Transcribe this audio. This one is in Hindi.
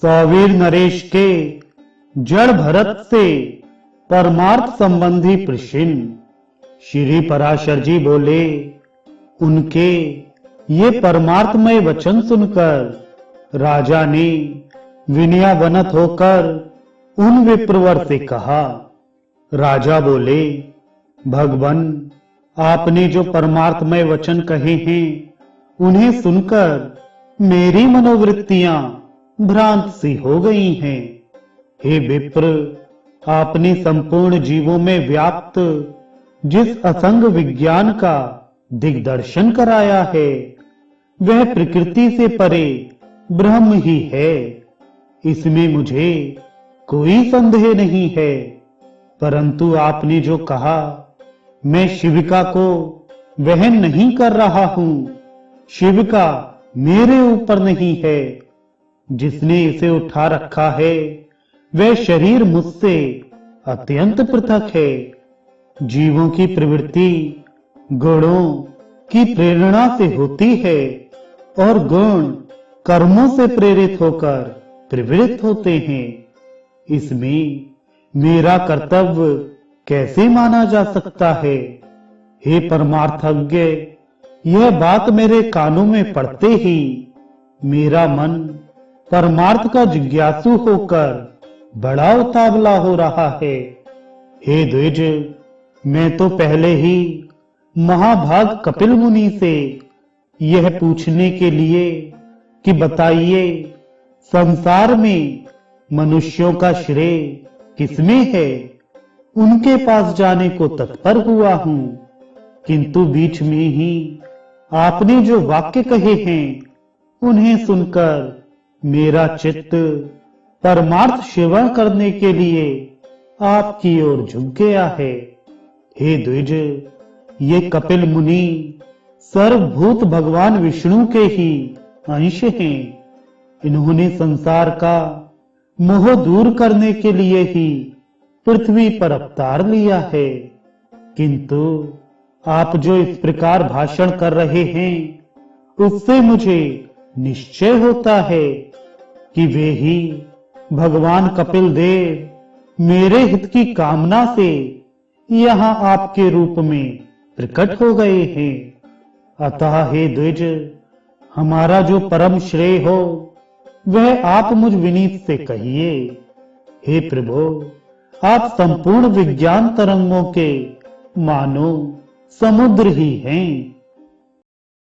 सौवीर नरेश के जड़ भरत से परमार्थ संबंधी प्रश्न। श्री पराशर जी बोले, उनके ये परमार्थमय वचन सुनकर राजा ने विनयावनत होकर उन विप्रवर से कहा। राजा बोले, भगवान, आपने जो परमार्थमय वचन कहे हैं उन्हें सुनकर मेरी मनोवृत्तियां भ्रांत सी हो गई हैं। हे विप्र, आपने संपूर्ण जीवों में व्याप्त जिस असंग विज्ञान का दिग्दर्शन कराया है वह प्रकृति से परे ब्रह्म ही है। इसमें मुझे कोई संदेह नहीं है, परंतु आपने जो कहा मैं शिविका को वहन नहीं कर रहा हूं, शिविका मेरे ऊपर नहीं है, जिसने इसे उठा रखा है वह शरीर मुझसे अत्यंत पृथक है। जीवों की प्रवृत्ति गुणों की प्रेरणा से होती है और गुण कर्मों से प्रेरित होकर प्रवृत्त होते हैं। इसमें मेरा कर्तव्य कैसे माना जा सकता है? हे परमार्थज्ञ, यह बात मेरे कानों में पड़ते ही मेरा मन परमार्थ का जिज्ञासु होकर बड़ा उतावला हो रहा है। हे द्विज, मैं तो पहले ही महाभाग कपिल मुनि से यह पूछने के लिए कि बताइए संसार में मनुष्यों का श्रेय किसमें है, उनके पास जाने को तत्पर हुआ हूं, किंतु बीच में ही आपने जो वाक्य कहे हैं उन्हें सुनकर मेरा चित्त परमार्थ सेवन करने के लिए आपकी ओर झुक गया है। हे द्विज, ये कपिल मुनि सर्वभूत भगवान विष्णु के ही अंश हैं। इन्होंने संसार का मोह दूर करने के लिए ही पृथ्वी पर अवतार लिया है, किंतु आप जो इस प्रकार भाषण कर रहे हैं उससे मुझे निश्चय होता है कि वे ही भगवान कपिल देव मेरे हित की कामना से यहाँ आपके रूप में प्रकट हो गए हैं। अतः हे द्विज, हमारा जो परम श्रेय हो वह आप मुझ विनीत से कहिए। हे प्रभु, आप संपूर्ण विज्ञान तरंगों के मानो समुद्र ही हैं।